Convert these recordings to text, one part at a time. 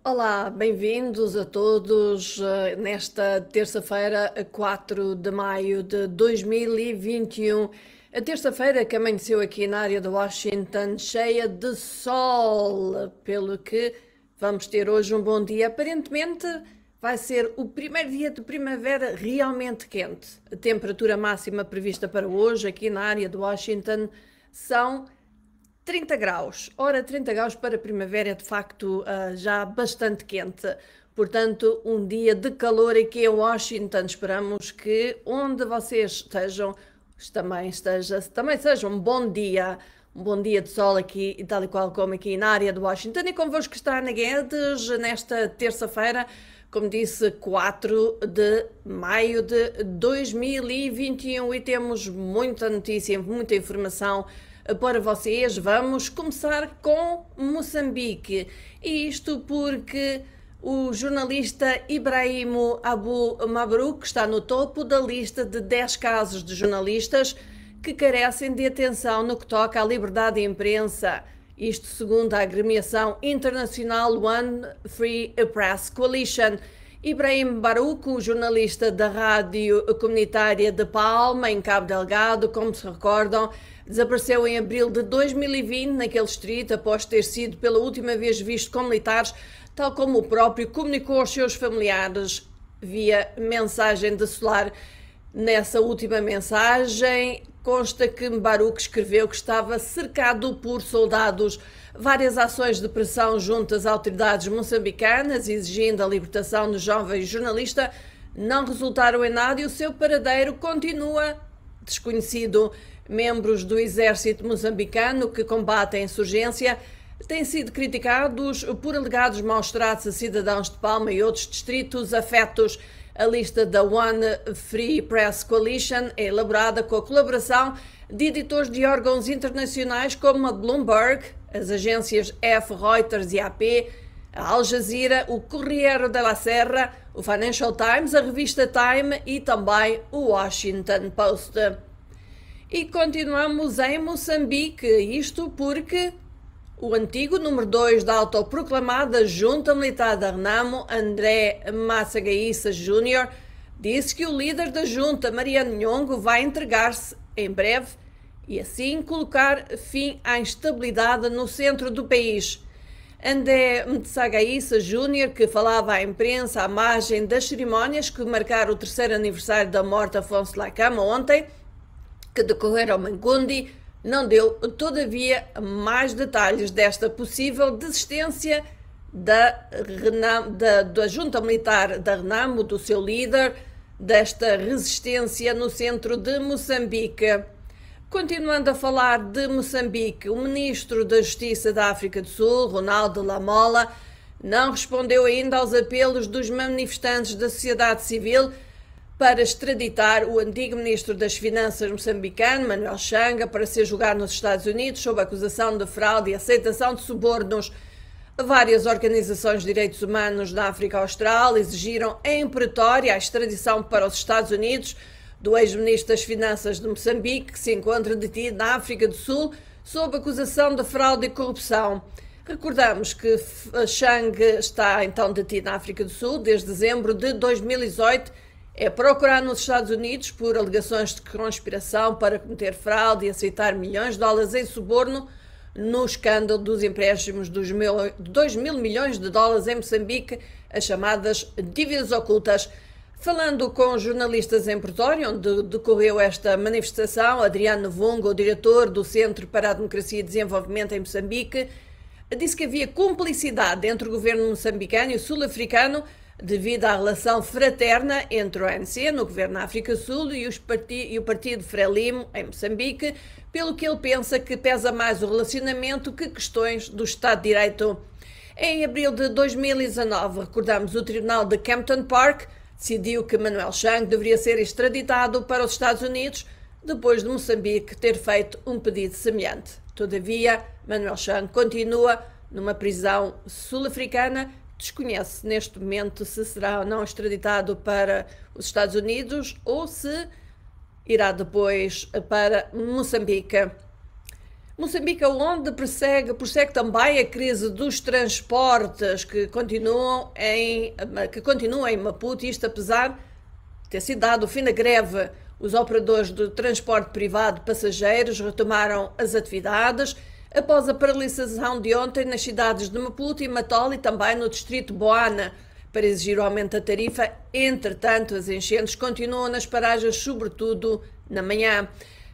Olá, bem-vindos a todos nesta terça-feira, 4 de maio de 2021. A terça-feira que amanheceu aqui na área de Washington cheia de sol, pelo que vamos ter hoje um bom dia. Aparentemente vai ser o primeiro dia de primavera realmente quente. A temperatura máxima prevista para hoje aqui na área de Washington são 30 graus. Ora, 30 graus para primavera é de facto já bastante quente. Portanto, um dia de calor aqui em Washington. Esperamos que onde vocês estejam também seja um bom dia de sol aqui, tal e qual como aqui na área de Washington. E convosco está Ana Guedes nesta terça-feira, como disse, 4 de maio de 2021 e temos muita notícia, muita informação para vocês. Vamos começar com Moçambique, e isto porque o jornalista Ibrahim Abu Mabrouk está no topo da lista de 10 casos de jornalistas que carecem de atenção no que toca à liberdade de imprensa. Isto segundo a agremiação internacional One Free Press Coalition. Ibrahim Barouk, o jornalista da rádio comunitária de Palma, em Cabo Delgado, como se recordam, desapareceu em abril de 2020 naquele distrito após ter sido pela última vez visto com militares, tal como o próprio comunicou aos seus familiares via mensagem de celular. Nessa última mensagem consta que Barouk escreveu que estava cercado por soldados. Várias ações de pressão junto às autoridades moçambicanas, exigindo a libertação do jovem jornalista, não resultaram em nada e o seu paradeiro continua desconhecido. Membros do exército moçambicano que combatem a insurgência têm sido criticados por alegados maus tratos a cidadãos de Palma e outros distritos afetos. A lista da One Free Press Coalition é elaborada com a colaboração de editores de órgãos internacionais como a Bloomberg, as agências F, Reuters e AP, a Al Jazeera, o Corriere della Serra, o Financial Times, a revista Time e também o Washington Post. E continuamos em Moçambique, isto porque o antigo número 2 da autoproclamada Junta Militar da Renamo, André Massagaíssa Júnior, disse que o líder da Junta, Mariano Nhongo, vai entregar-se em breve e assim colocar fim à instabilidade no centro do país. André Massagaíssa Júnior, que falava à imprensa à margem das cerimónias que marcaram o 3º aniversário da morte de Afonso Dhlakama ontem, que decorreram em Mangundi, não deu, todavia, mais detalhes desta possível desistência da Junta Militar da Renamo, do seu líder, desta resistência no centro de Moçambique. Continuando a falar de Moçambique, o ministro da Justiça da África do Sul, Ronaldo Lamola, não respondeu ainda aos apelos dos manifestantes da sociedade civil para extraditar o antigo ministro das Finanças moçambicano, Manuel Changa, para ser julgado nos Estados Unidos sob acusação de fraude e aceitação de subornos. Várias organizações de direitos humanos na África Austral exigiram em pretória a extradição para os Estados Unidos do ex-ministro das Finanças de Moçambique, que se encontra detido na África do Sul sob acusação de fraude e corrupção. Recordamos que Chang está então detido na África do Sul desde dezembro de 2018. É procurado nos Estados Unidos por alegações de conspiração para cometer fraude e aceitar milhões de dólares em suborno no escândalo dos empréstimos de 2 mil milhões de dólares em Moçambique, as chamadas dívidas ocultas. Falando com jornalistas em Pretória, onde decorreu esta manifestação, Adriano Vunga, o diretor do Centro para a Democracia e Desenvolvimento em Moçambique, disse que havia cumplicidade entre o governo moçambicano e o sul-africano devido à relação fraterna entre o ANC, no governo da África do Sul, e o partido Frelimo, em Moçambique, pelo que ele pensa que pesa mais o relacionamento que questões do Estado de Direito. Em abril de 2019, recordamos, o Tribunal de Kempton Park decidiu que Manuel Chang deveria ser extraditado para os Estados Unidos, depois de Moçambique ter feito um pedido semelhante. Todavia, Manuel Chang continua numa prisão sul-africana. Desconhece neste momento se será ou não extraditado para os Estados Unidos ou se irá depois para Moçambique. Moçambique, onde prossegue também a crise dos transportes que continua em Maputo, isto apesar de ter sido dado o fim da greve. Os operadores do transporte privado de passageiros retomaram as atividades após a paralisação de ontem nas cidades de Maputo e Matola e também no distrito de Boana, para exigir o aumento da tarifa. Entretanto, as enchentes continuam nas paragens, sobretudo na manhã.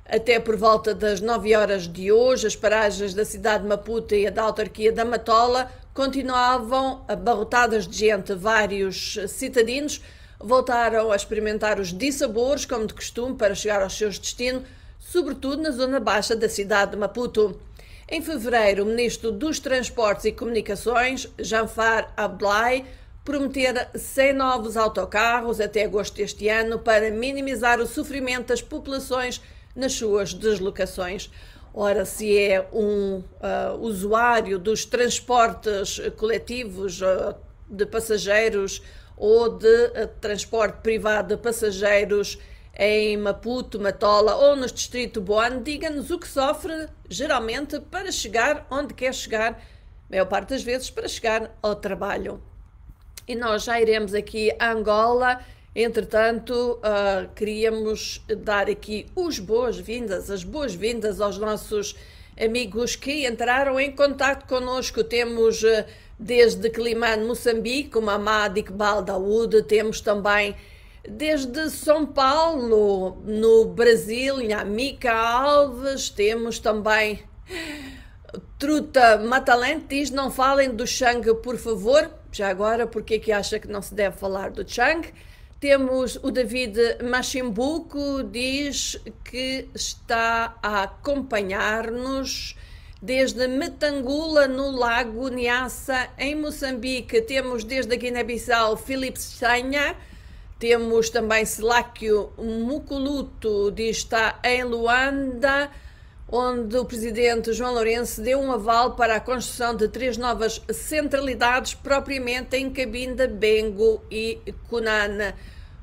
Até por volta das 9 horas de hoje, as paragens da cidade de Maputo e da autarquia da Matola continuavam abarrotadas de gente. Vários cidadãos voltaram a experimentar os dissabores, como de costume, para chegar aos seus destinos, sobretudo na zona baixa da cidade de Maputo. Em fevereiro, o ministro dos Transportes e Comunicações, Janfar Abdelai, prometera 100 novos autocarros até agosto deste ano para minimizar o sofrimento das populações nas suas deslocações. Ora, se é um usuário dos transportes coletivos de passageiros ou de transporte privado de passageiros em Maputo, Matola ou no distrito de Boane, diga-nos o que sofre geralmente para chegar onde quer chegar, a maior parte das vezes para chegar ao trabalho. E nós já iremos aqui a Angola. Entretanto, queríamos dar aqui as boas-vindas aos nossos amigos que entraram em contato connosco. Temos desde Climane, Moçambique, o Mamad Iqbal Daoud, temos também desde São Paulo, no Brasil, a Mica Alves, temos também Truta Matalente, diz: não falem do Chang, por favor. Já agora, porque é que acha que não se deve falar do Chang? Temos o David Machimbuco, diz que está a acompanhar-nos desde Metangula, no Lago Niassa, em Moçambique. Temos desde a Guiné-Bissau Filipe Sanha. Temos também Siláquio Mukuluto, diz que está em Luanda, onde o presidente João Lourenço deu um aval para a construção de 3 novas centralidades, propriamente em Cabinda, Bengo e Cunana.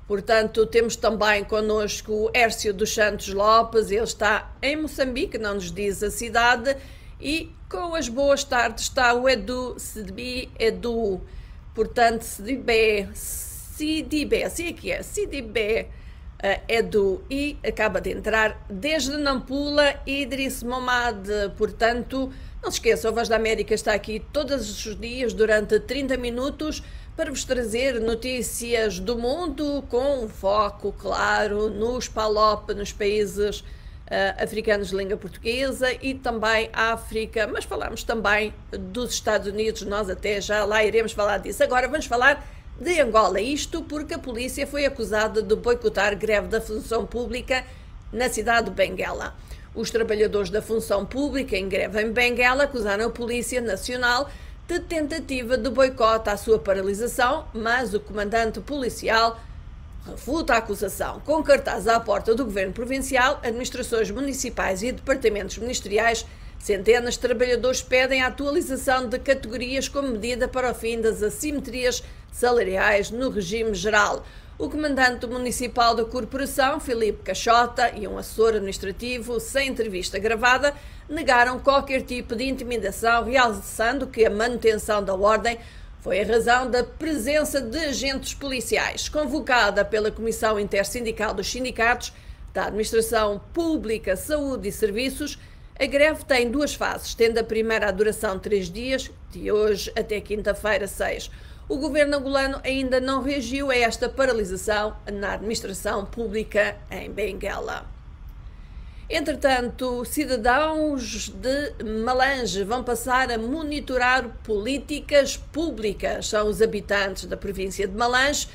Portanto, temos também connosco o Hércio dos Santos Lopes, ele está em Moçambique, não nos diz a cidade, e com as boas tardes está o Edu Sidibé Edu, portanto, Sidibé, assim aqui é, Sidibé Edu, e acaba de entrar desde Nampula Idris Momad. Portanto, não se esqueça, a Voz da América está aqui todos os dias durante 30 minutos para vos trazer notícias do mundo com foco, claro, nos PALOP, nos países africanos de língua portuguesa e também África, mas falamos também dos Estados Unidos, nós até já lá iremos falar disso. Agora vamos falar de Angola, isto porque a polícia foi acusada de boicotar greve da função pública na cidade de Benguela. Os trabalhadores da função pública em greve em Benguela acusaram a Polícia Nacional de tentativa de boicote à sua paralisação, mas o comandante policial refuta a acusação. Com cartaz à porta do governo provincial, administrações municipais e departamentos ministeriais, centenas de trabalhadores pedem a atualização de categorias como medida para o fim das assimetrias salariais no regime geral. O comandante municipal da corporação, Filipe Caixota, e um assessor administrativo, sem entrevista gravada, negaram qualquer tipo de intimidação, realçando que a manutenção da ordem foi a razão da presença de agentes policiais. Convocada pela Comissão Intersindical dos Sindicatos da Administração Pública, Saúde e Serviços, a greve tem 2 fases, tendo a primeira a duração de 3 dias, de hoje até quinta-feira 6. O governo angolano ainda não reagiu a esta paralisação na administração pública em Benguela. Entretanto, cidadãos de Malange vão passar a monitorar políticas públicas. São os habitantes da província de Malange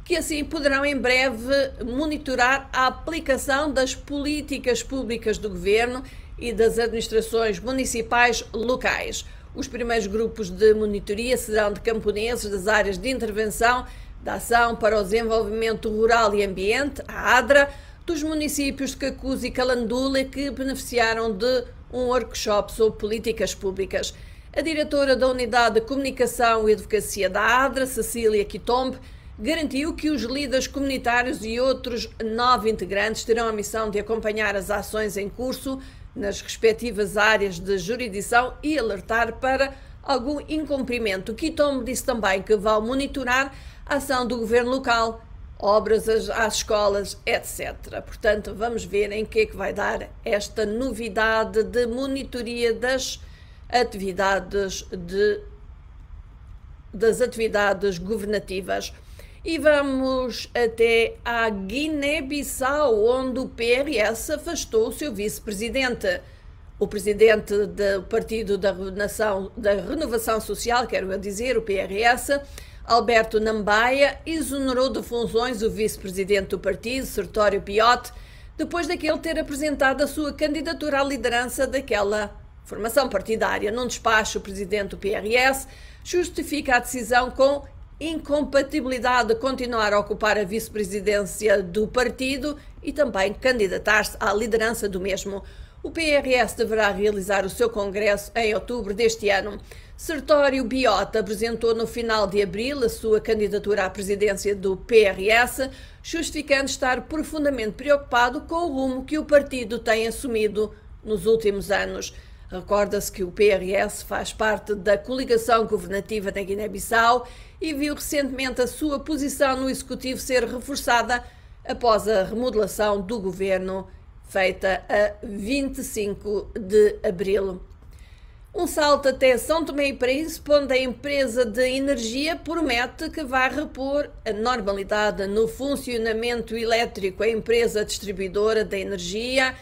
que assim poderão em breve monitorar a aplicação das políticas públicas do governo e das administrações municipais locais. Os primeiros grupos de monitoria serão de camponeses das áreas de intervenção da Ação para o Desenvolvimento Rural e Ambiente, a ADRA, dos municípios de Cacuze e Calandula, que beneficiaram de um workshop sobre políticas públicas. A diretora da Unidade de Comunicação e Advocacia da ADRA, Cecília Quitombe, garantiu que os líderes comunitários e outros 9 integrantes terão a missão de acompanhar as ações em curso nas respectivas áreas de jurisdição e alertar para algum incumprimento. Quitombe disse também que vai monitorar a ação do governo local, obras às escolas, etc. Portanto, vamos ver em que é que vai dar esta novidade de monitoria das atividades governativas. E vamos até à Guiné-Bissau, onde o PRS afastou o seu vice-presidente. O presidente do Partido da Renovação Social, quero dizer, o PRS, Alberto Nambaia, exonerou de funções o vice-presidente do partido, Sertório Piote, depois daquele ter apresentado a sua candidatura à liderança daquela formação partidária. Num despacho, o presidente do PRS justifica a decisão com incompatibilidade de continuar a ocupar a vice-presidência do partido e também candidatar-se à liderança do mesmo. O PRS deverá realizar o seu congresso em outubro deste ano. Sertório Piote apresentou no final de abril a sua candidatura à presidência do PRS, justificando estar profundamente preocupado com o rumo que o partido tem assumido nos últimos anos. Recorda-se que o PRS faz parte da coligação governativa da Guiné-Bissau e viu recentemente a sua posição no executivo ser reforçada após a remodelação do governo feita a 25 de abril. Um salto até São Tomé e Príncipe, onde a empresa de energia promete que vai repor a normalidade no funcionamento elétrico. A empresa distribuidora da energia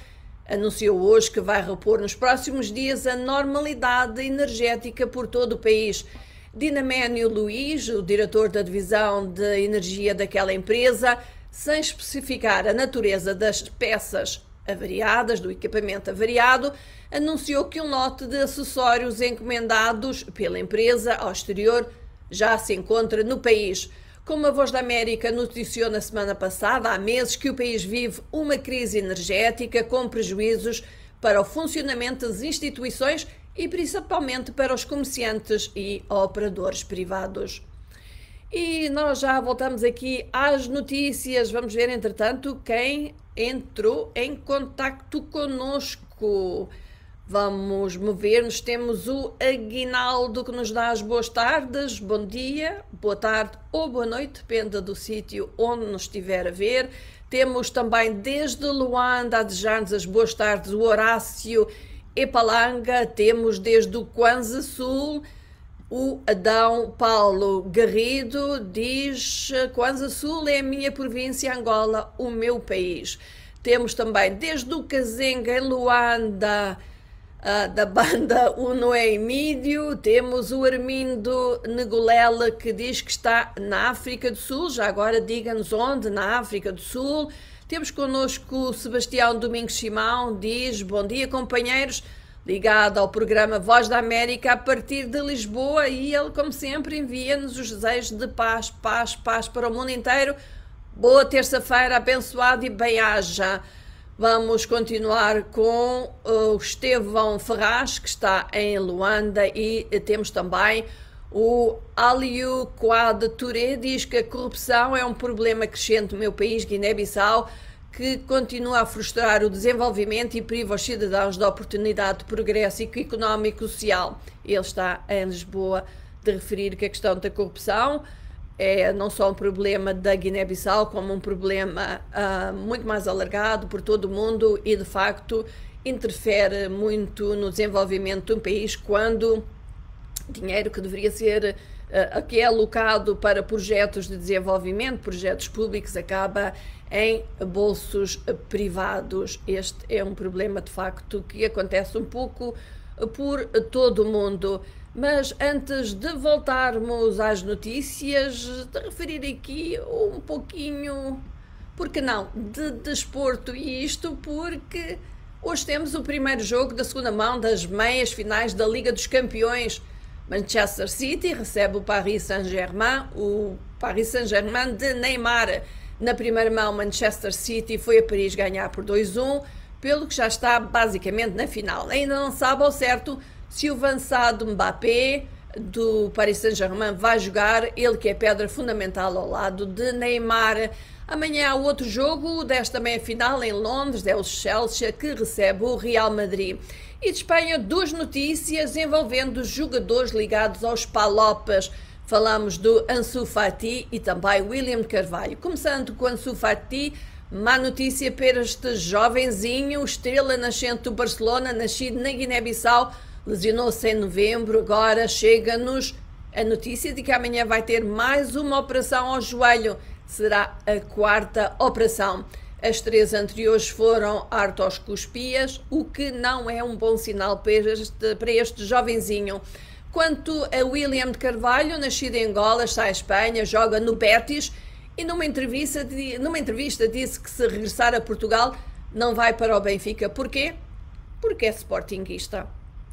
anunciou hoje que vai repor nos próximos dias a normalidade energética por todo o país. Dinaménio Luís, o diretor da divisão de energia daquela empresa, sem especificar a natureza das peças avariadas, do equipamento avariado, anunciou que um lote de acessórios encomendados pela empresa ao exterior já se encontra no país. Como a Voz da América noticiou na semana passada, há meses que o país vive uma crise energética com prejuízos para o funcionamento das instituições e principalmente para os comerciantes e operadores privados. E nós já voltamos aqui às notícias. Vamos ver, entretanto, quem entrou em contacto conosco. Vamos mover-nos. Temos o Aguinaldo que nos dá as boas tardes. Bom dia, boa tarde ou boa noite, depende do sítio onde nos estiver a ver. Temos também desde Luanda a desejar-nos as boas tardes o Horácio Epalanga. Temos desde o Kwanza Sul o Adão Paulo Garrido, diz: Kwanza Sul é a minha província, Angola, o meu país. Temos também desde o Kazenga em Luanda, da banda Unoé Mídio. Temos o Armindo Negolela que diz que está na África do Sul. Já agora diga-nos onde, na África do Sul. Temos connosco o Sebastião Domingos Simão, diz: bom dia, companheiros, ligado ao programa Voz da América a partir de Lisboa, e ele, como sempre, envia-nos os desejos de paz, paz, paz para o mundo inteiro. Boa terça-feira, abençoado e bem-aja. Vamos continuar com o Estevão Ferraz, que está em Luanda, e temos também o Aliou Kouad Touré, diz que a corrupção é um problema crescente no meu país, Guiné-Bissau, que continua a frustrar o desenvolvimento e priva os cidadãos da oportunidade de progresso económico e social. Ele está em Lisboa de referir que a questão da corrupção é não só um problema da Guiné-Bissau, como um problema muito mais alargado por todo o mundo e, de facto, interfere muito no desenvolvimento de um país quando dinheiro que deveria ser que é alocado para projetos de desenvolvimento, projetos públicos, acaba em bolsos privados. Este é um problema, de facto, que acontece um pouco por todo o mundo. Mas antes de voltarmos às notícias, de referir aqui um pouquinho, por que não, de desporto, e isto porque hoje temos o primeiro jogo da segunda mão das meias finais da Liga dos Campeões. Manchester City recebe o Paris Saint-Germain de Neymar. Na primeira mão, Manchester City foi a Paris ganhar por 2-1, pelo que já está basicamente na final. Ainda não sabe ao certo se o avançado Mbappé do Paris Saint-Germain vai jogar, ele que é pedra fundamental ao lado de Neymar. Amanhã há outro jogo desta meia-final em Londres, é o Chelsea que recebe o Real Madrid. E de Espanha, duas notícias envolvendo jogadores ligados aos Palopas. Falamos do Ansu Fati e também William Carvalho. Começando com Ansu Fati, má notícia para este jovenzinho, estrela nascente do Barcelona, nascido na Guiné-Bissau, lesionou-se em novembro, agora chega-nos a notícia de que amanhã vai ter mais uma operação ao joelho, será a quarta operação. As três anteriores foram artroscopias, o que não é um bom sinal para este jovenzinho. Quanto a William de Carvalho, nascido em Angola, está em Espanha, joga no Betis e numa entrevista disse que se regressar a Portugal não vai para o Benfica. Porquê? Porque é sportinguista.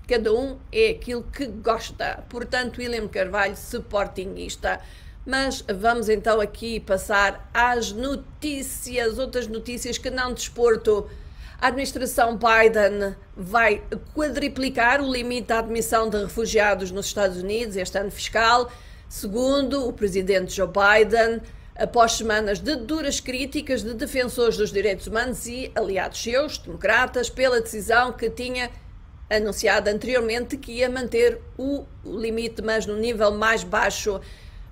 Cada um é aquilo que gosta. Portanto, William Carvalho, sportinguista. Mas vamos então aqui passar às notícias, outras notícias que não desporto. A administração Biden vai quadriplicar o limite à admissão de refugiados nos Estados Unidos este ano fiscal, segundo o presidente Joe Biden, após semanas de duras críticas de defensores dos direitos humanos e aliados seus, democratas, pela decisão que tinha anunciado anteriormente que ia manter o limite, mas no nível mais baixo.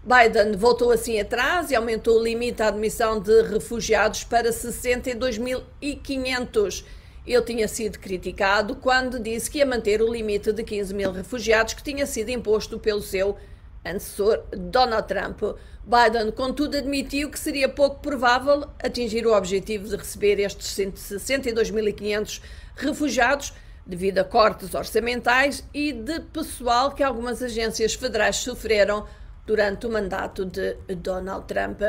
Biden voltou assim atrás e aumentou o limite à admissão de refugiados para 62.500. Ele tinha sido criticado quando disse que ia manter o limite de 15 mil refugiados que tinha sido imposto pelo seu antecessor Donald Trump. Biden, contudo, admitiu que seria pouco provável atingir o objetivo de receber estes 62.500 refugiados devido a cortes orçamentais e de pessoal que algumas agências federais sofreram durante o mandato de Donald Trump.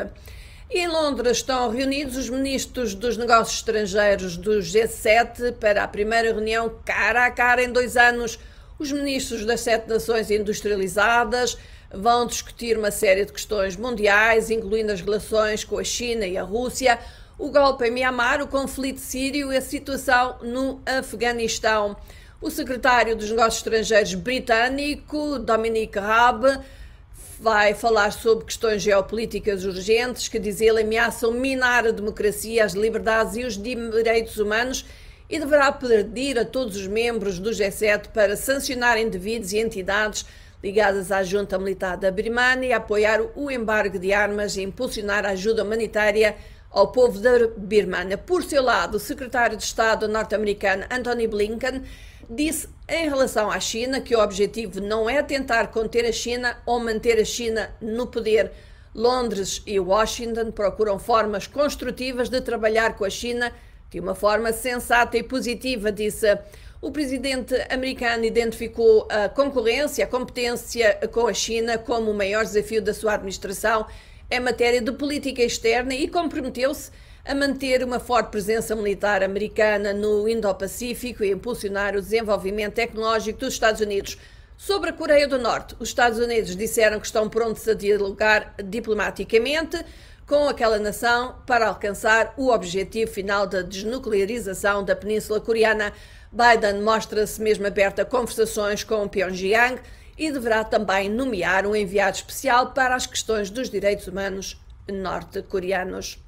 E em Londres estão reunidos os ministros dos negócios estrangeiros do G7 para a primeira reunião cara a cara em 2 anos. Os ministros das 7 nações industrializadas vão discutir uma série de questões mundiais, incluindo as relações com a China e a Rússia, o golpe em Mianmar, o conflito sírio e a situação no Afeganistão. O secretário dos Negócios Estrangeiros britânico, Dominic Raab, vai falar sobre questões geopolíticas urgentes que, diz ele, ameaçam minar a democracia, as liberdades e os direitos humanos e deverá pedir a todos os membros do G7 para sancionar indivíduos e entidades ligadas à junta militar da Birmania e apoiar o embargo de armas e impulsionar a ajuda humanitária ao povo da Birmania. Por seu lado, o secretário de Estado norte-americano Antony Blinken disse em relação à China que o objetivo não é tentar conter a China ou manter a China no poder. Londres e Washington procuram formas construtivas de trabalhar com a China de uma forma sensata e positiva, disse. O presidente americano identificou a concorrência, a competência com a China como o maior desafio da sua administração em matéria de política externa e comprometeu-se a manter uma forte presença militar americana no Indo-Pacífico e impulsionar o desenvolvimento tecnológico dos Estados Unidos. Sobre a Coreia do Norte, os Estados Unidos disseram que estão prontos a dialogar diplomaticamente com aquela nação para alcançar o objetivo final da desnuclearização da Península Coreana. Biden mostra-se mesmo aberto a conversações com Pyongyang e deverá também nomear um enviado especial para as questões dos direitos humanos norte-coreanos.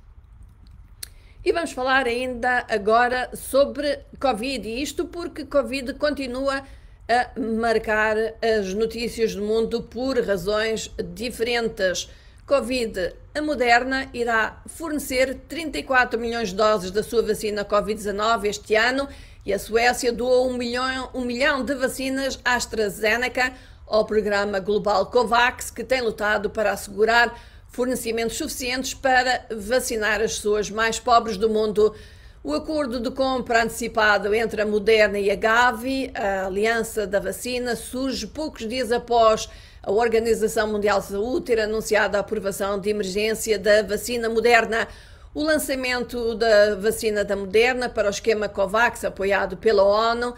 E vamos falar ainda agora sobre Covid, e isto porque Covid continua a marcar as notícias do mundo por razões diferentes. Covid, a Moderna irá fornecer 34 milhões de doses da sua vacina Covid-19 este ano e a Suécia doou 1 milhão de vacinas AstraZeneca ao programa global COVAX, que tem lutado para assegurar fornecimentos suficientes para vacinar as pessoas mais pobres do mundo. O acordo de compra antecipado entre a Moderna e a Gavi, a aliança da vacina, surge poucos dias após a Organização Mundial de Saúde ter anunciado a aprovação de emergência da vacina Moderna. O lançamento da vacina da Moderna para o esquema COVAX, apoiado pela ONU,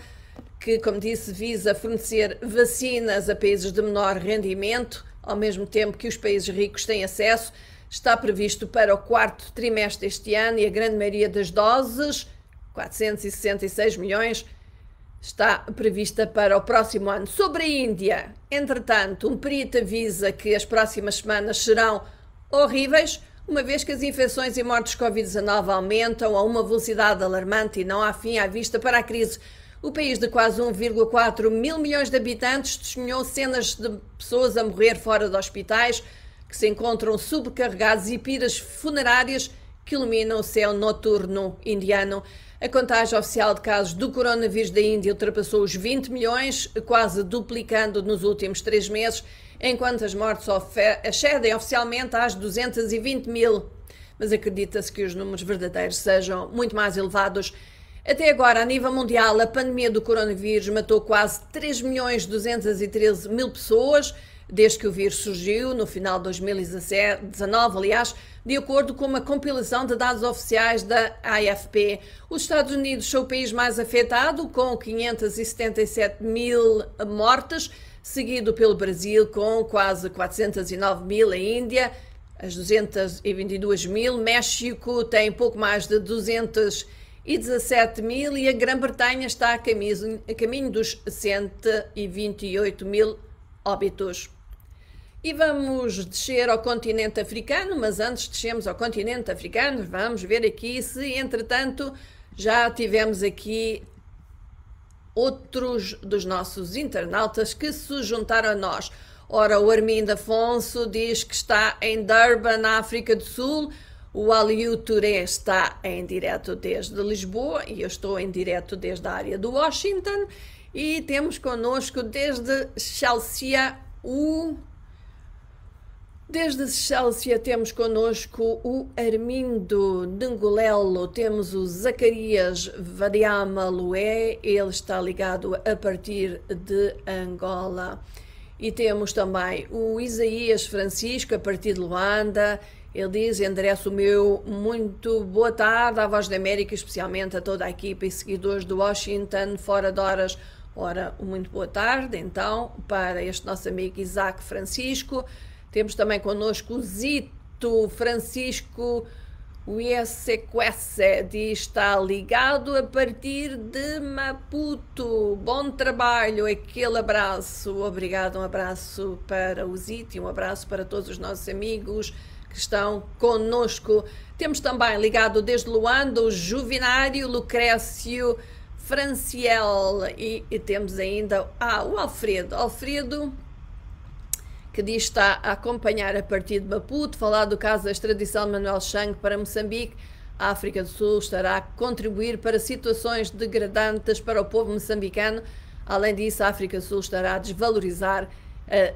que, como disse, visa fornecer vacinas a países de menor rendimento, ao mesmo tempo que os países ricos têm acesso, está previsto para o 4º trimestre deste ano e a grande maioria das doses, 466 milhões, está prevista para o próximo ano. Sobre a Índia, entretanto, um perito avisa que as próximas semanas serão horríveis. Uma vez que as infecções e mortes Covid-19 aumentam a uma velocidade alarmante e não há fim à vista para a crise, o país de quase 1,4 mil milhões de habitantes testemunhou cenas de pessoas a morrer fora de hospitais, que se encontram subcarregados e piras funerárias que iluminam o céu noturno indiano. A contagem oficial de casos do coronavírus da Índia ultrapassou os 20 milhões, quase duplicando nos últimos 3 meses, enquanto as mortes excedem oficialmente às 220 mil. Mas acredita-se que os números verdadeiros sejam muito mais elevados. Até agora, a nível mundial, a pandemia do coronavírus matou quase 3 milhões 213 mil pessoas, desde que o vírus surgiu, no final de 2019, aliás, de acordo com uma compilação de dados oficiais da AFP. Os Estados Unidos são o país mais afetado, com 577 mil mortes, seguido pelo Brasil, com quase 409 mil, a Índia, as 222 mil, México tem pouco mais de 217 mil e a Grã-Bretanha está a caminho dos 128 mil óbitos. E vamos descer ao continente africano, mas antes descemos ao continente africano, vamos ver aqui se, entretanto, já tivemos aqui outros dos nossos internautas que se juntaram a nós. Ora, o Armindo Afonso diz que está em Durban, na África do Sul. O Aliou Touré está em direto desde Lisboa e eu estou em direto desde a área do Washington. E temos connosco desde Chelsea temos connosco o Armindo Dengolelo, temos o Zacarias Vadiama Lué, ele está ligado a partir de Angola. E temos também o Isaías Francisco, a partir de Luanda. Ele diz: endereço o meu muito boa tarde à Voz da América, especialmente a toda a equipa e seguidores do Washington, fora de horas. Ora, muito boa tarde, então, para este nosso amigo Isaac Francisco. Temos também connosco o Zito Francisco Uiesequesse, diz: está ligado a partir de Maputo. Bom trabalho, aquele abraço. Obrigado, um abraço para o Zito e um abraço para todos os nossos amigos que estão connosco. Temos também ligado desde Luanda o Juvenário Lucrécio Franciel e temos ainda o Alfredo, que diz que está a acompanhar a partir de Maputo, falar do caso da extradição de Manuel Chang para Moçambique. A África do Sul estará a contribuir para situações degradantes para o povo moçambicano. Além disso, a África do Sul estará a desvalorizar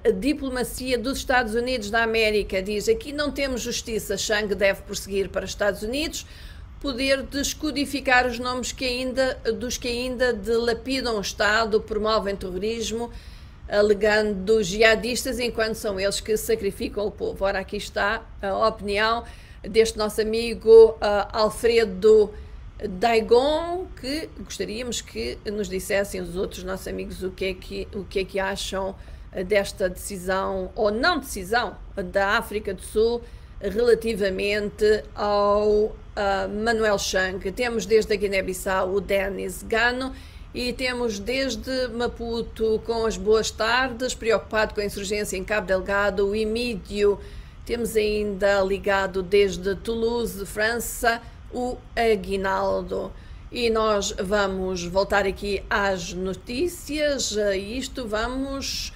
a diplomacia dos Estados Unidos da América. Diz: aqui não temos justiça, Chang deve prosseguir para os Estados Unidos, poder descodificar os nomes dos que ainda dilapidam o Estado, promovem terrorismo, alegando jihadistas, enquanto são eles que sacrificam o povo. Ora, aqui está a opinião deste nosso amigo Alfredo Daigon, que gostaríamos que nos dissessem os outros nossos amigos o que é que acham desta decisão, ou não decisão, da África do Sul relativamente ao Manuel Chang. Temos desde a Guiné-Bissau o Denis Gano e temos desde Maputo, com as boas tardes, preocupado com a insurgência em Cabo Delgado, o Emídio. Temos ainda ligado desde Toulouse, França, o Aguinaldo. E nós vamos voltar aqui às notícias, vamos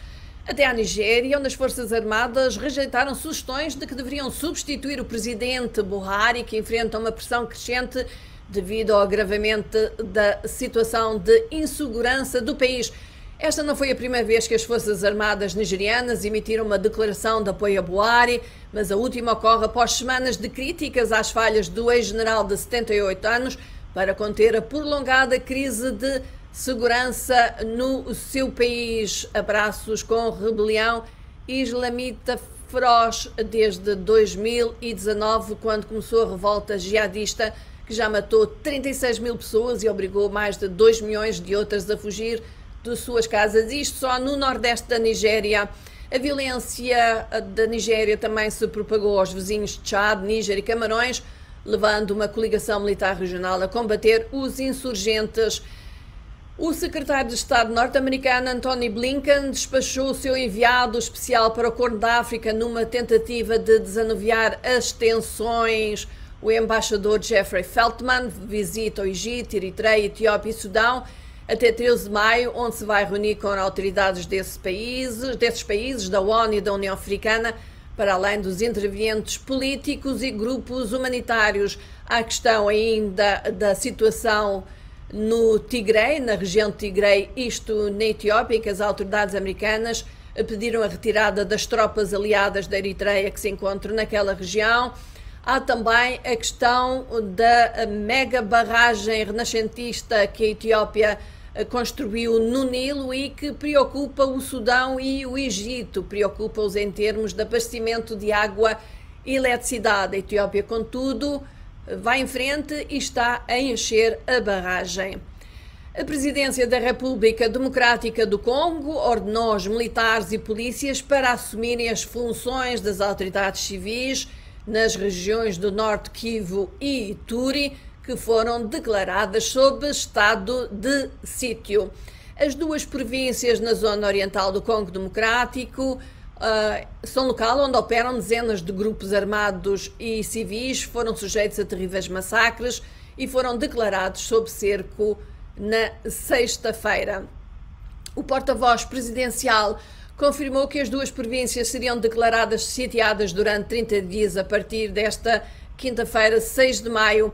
até à Nigéria, onde as Forças Armadas rejeitaram sugestões de que deveriam substituir o presidente Buhari, que enfrenta uma pressão crescente devido ao agravamento da situação de insegurança do país. Esta não foi a primeira vez que as Forças Armadas nigerianas emitiram uma declaração de apoio a Buhari, mas a última ocorre após semanas de críticas às falhas do ex-general de 78 anos para conter a prolongada crise de segurança no seu país. Abraços com rebelião islamita feroz desde 2019, quando começou a revolta jihadista, que já matou 36 mil pessoas e obrigou mais de 2 milhões de outras a fugir de suas casas. Isto só no nordeste da Nigéria. A violência da Nigéria também se propagou aos vizinhos de Chad, Níger e Camarões, levando uma coligação militar regional a combater os insurgentes. O secretário de Estado norte-americano Antony Blinken despachou o seu enviado especial para o Corno da África numa tentativa de desanuviar as tensões. O embaixador Jeffrey Feltman visita o Egito, Eritreia, Etiópia e Sudão até 13 de maio, onde se vai reunir com autoridades desses países, da ONU e da União Africana, para além dos intervenientes políticos e grupos humanitários. Há a questão ainda da situação no Tigre, na região de Tigre, isto na Etiópia, que as autoridades americanas pediram a retirada das tropas aliadas da Eritreia que se encontram naquela região. Há também a questão da mega barragem renascentista que a Etiópia construiu no Nilo e que preocupa o Sudão e o Egito, preocupa-os em termos de abastecimento de água e eletricidade. A Etiópia, contudo, vai em frente e está a encher a barragem. A Presidência da República Democrática do Congo ordenou aos militares e polícias para assumirem as funções das autoridades civis nas regiões do Norte Kivu e Ituri, que foram declaradas sob estado de sítio. As duas províncias na zona oriental do Congo Democrático são local onde operam dezenas de grupos armados e civis, foram sujeitos a terríveis massacres e foram declarados sob cerco na sexta-feira. O porta-voz presidencial confirmou que as duas províncias seriam declaradas sitiadas durante 30 dias a partir desta quinta-feira, 6 de maio.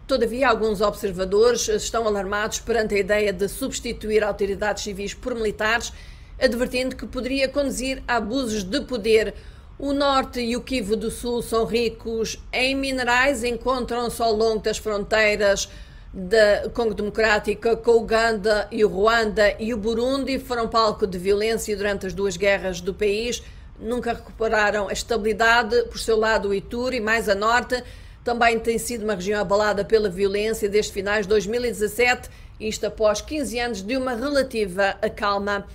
Todavia, alguns observadores estão alarmados perante a ideia de substituir autoridades civis por militares, advertindo que poderia conduzir a abusos de poder. O Norte e o Kivu do Sul são ricos em minerais, encontram-se ao longo das fronteiras do Congo Democrático com o Uganda e o Ruanda e o Burundi, foram palco de violência durante as duas guerras do país, nunca recuperaram a estabilidade. Por seu lado, o Ituri, mais a norte, também tem sido uma região abalada pela violência desde finais de 2017, isto após 15 anos de uma relativa calma.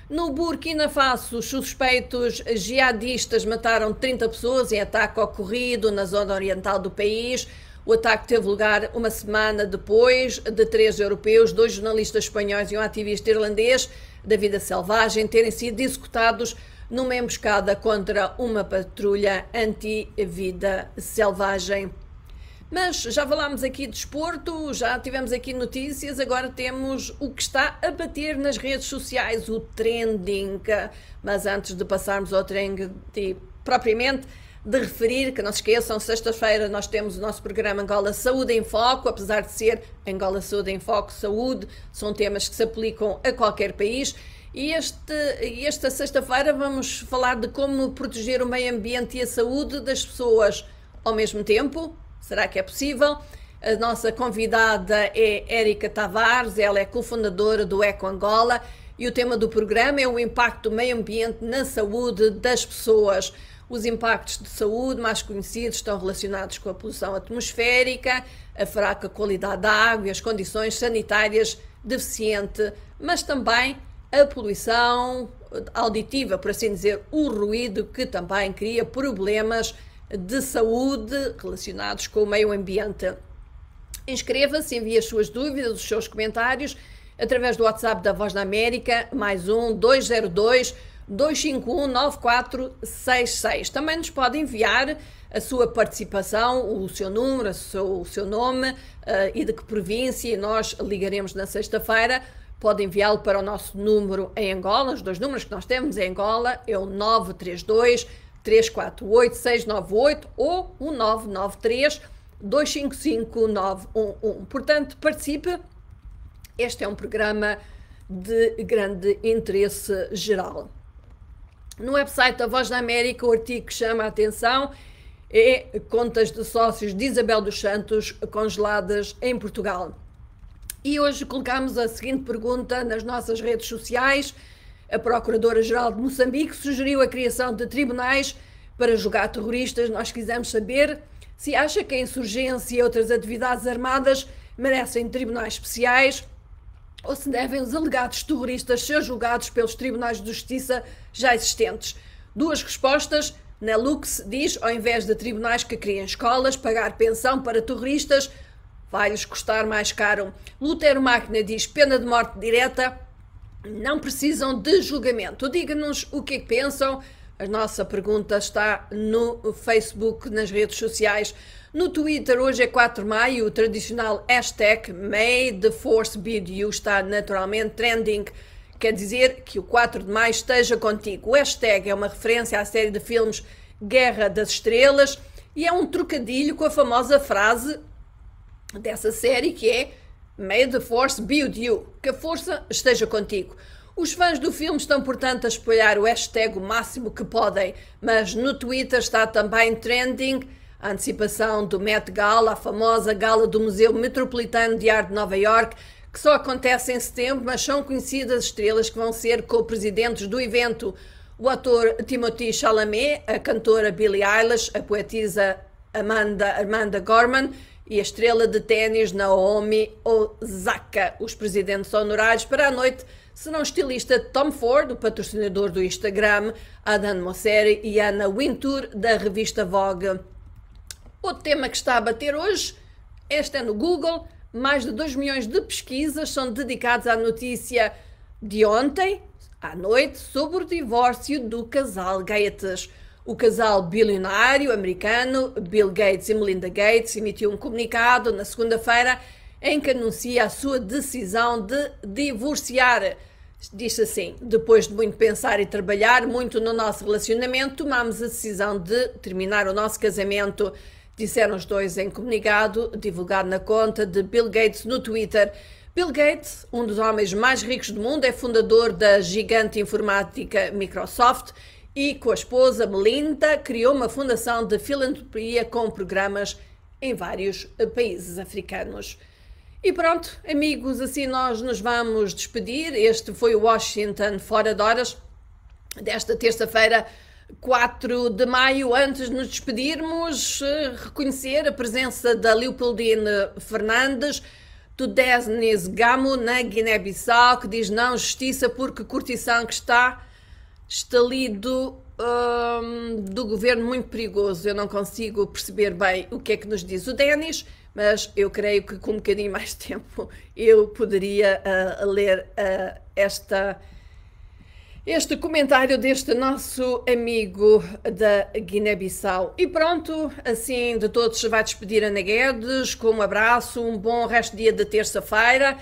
No Burkina Faso, os suspeitos jihadistas mataram 30 pessoas em ataque ocorrido na zona oriental do país. O ataque teve lugar uma semana depois de 3 europeus, 2 jornalistas espanhóis e um ativista irlandês da vida selvagem terem sido executados numa emboscada contra uma patrulha anti-vida selvagem. Mas já falámos aqui de desporto, já tivemos aqui notícias, agora temos o que está a bater nas redes sociais, o trending. Mas antes de passarmos ao trending propriamente, de referir que não se esqueçam, sexta-feira nós temos o nosso programa Angola Saúde em Foco, apesar de ser Angola Saúde em Foco, saúde, são temas que se aplicam a qualquer país. E esta sexta-feira vamos falar de como proteger o meio ambiente e a saúde das pessoas ao mesmo tempo. Será que é possível? A nossa convidada é Érica Tavares, ela é cofundadora do Eco Angola e o tema do programa é o impacto do meio ambiente na saúde das pessoas. Os impactos de saúde mais conhecidos estão relacionados com a poluição atmosférica, a fraca qualidade da água e as condições sanitárias deficientes, mas também a poluição auditiva, por assim dizer, o ruído, que também cria problemas de saúde relacionados com o meio ambiente. Inscreva-se, envie as suas dúvidas, os seus comentários através do WhatsApp da Voz da América, +1 202 251 9466. Também nos pode enviar a sua participação, o seu número, o seu nome e de que província, e nós ligaremos na sexta-feira. Pode enviá-lo para o nosso número em Angola, os dois números que nós temos em Angola é o 932 348 698 ou o 993 255 911. Portanto, participe. Este é um programa de grande interesse geral. No website da Voz da América, o artigo que chama a atenção é contas de sócios de Isabel dos Santos congeladas em Portugal. E hoje colocamos a seguinte pergunta nas nossas redes sociais. A Procuradora-Geral de Moçambique sugeriu a criação de tribunais para julgar terroristas. Nós quisemos saber se acha que a insurgência e outras atividades armadas merecem tribunais especiais ou se devem os alegados terroristas ser julgados pelos tribunais de justiça já existentes. Duas respostas. Nelux diz, ao invés de tribunais que criem escolas, pagar pensão para terroristas, vai-lhes custar mais caro. Lutero Magna diz: pena de morte direta, não precisam de julgamento. Diga-nos o que é que pensam. A nossa pergunta está no Facebook, nas redes sociais. No Twitter, hoje é 4 de maio, o tradicional hashtag May the Force be with you está naturalmente trending. Quer dizer que o 4 de maio esteja contigo. O hashtag é uma referência à série de filmes Guerra das Estrelas e é um trocadilho com a famosa frase dessa série que é May the Force be with you, que a força esteja contigo. Os fãs do filme estão, portanto, a espalhar o hashtag o máximo que podem, mas no Twitter está também trending a antecipação do Met Gala, a famosa gala do Museu Metropolitano de Arte de Nova York, que só acontece em setembro, mas são conhecidas estrelas que vão ser co-presidentes do evento. O ator Timothée Chalamet, a cantora Billie Eilish, a poetisa Amanda Gorman e a estrela de ténis Naomi Osaka. Os presidentes honorários para a noite serão o estilista Tom Ford, o patrocinador do Instagram, Adam Mosseri e Anna Wintour, da revista Vogue. Outro tema que está a bater hoje, este é no Google, mais de 2 milhões de pesquisas são dedicadas à notícia de ontem, à noite, sobre o divórcio do casal Gates. O casal bilionário americano, Bill Gates e Melinda Gates, emitiu um comunicado na segunda-feira em que anuncia a sua decisão de divorciar. Diz assim: depois de muito pensar e trabalhar muito no nosso relacionamento, tomamos a decisão de terminar o nosso casamento, disseram os dois em comunicado divulgado na conta de Bill Gates no Twitter. Bill Gates, um dos homens mais ricos do mundo, é fundador da gigante informática Microsoft e, com a esposa Melinda, criou uma fundação de filantropia com programas em vários países africanos. E pronto, amigos, assim nós nos vamos despedir. Este foi o Washington Fora de Horas desta terça-feira, 4 de maio. Antes de nos despedirmos, reconhecer a presença da Leopoldine Fernandes, do Denis Gamo, na Guiné-Bissau, que diz não justiça porque curtição que está estalido do governo muito perigoso. Eu não consigo perceber bem o que é que nos diz o Denis, mas eu creio que com um bocadinho mais de tempo eu poderia ler este comentário deste nosso amigo da Guiné-Bissau. E pronto, assim de todos se vai despedir Ana Guedes, com um abraço, um bom resto de dia de terça-feira.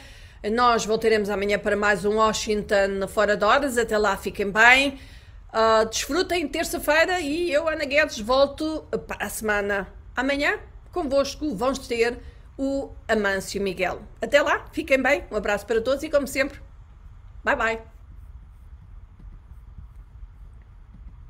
Nós voltaremos amanhã para mais um Washington Fora de Horas. Até lá, fiquem bem, desfrutem terça-feira e eu, Ana Guedes, volto para a semana. Amanhã, convosco, vamos ter o Amâncio Miguel. Até lá, fiquem bem, um abraço para todos e como sempre, bye bye.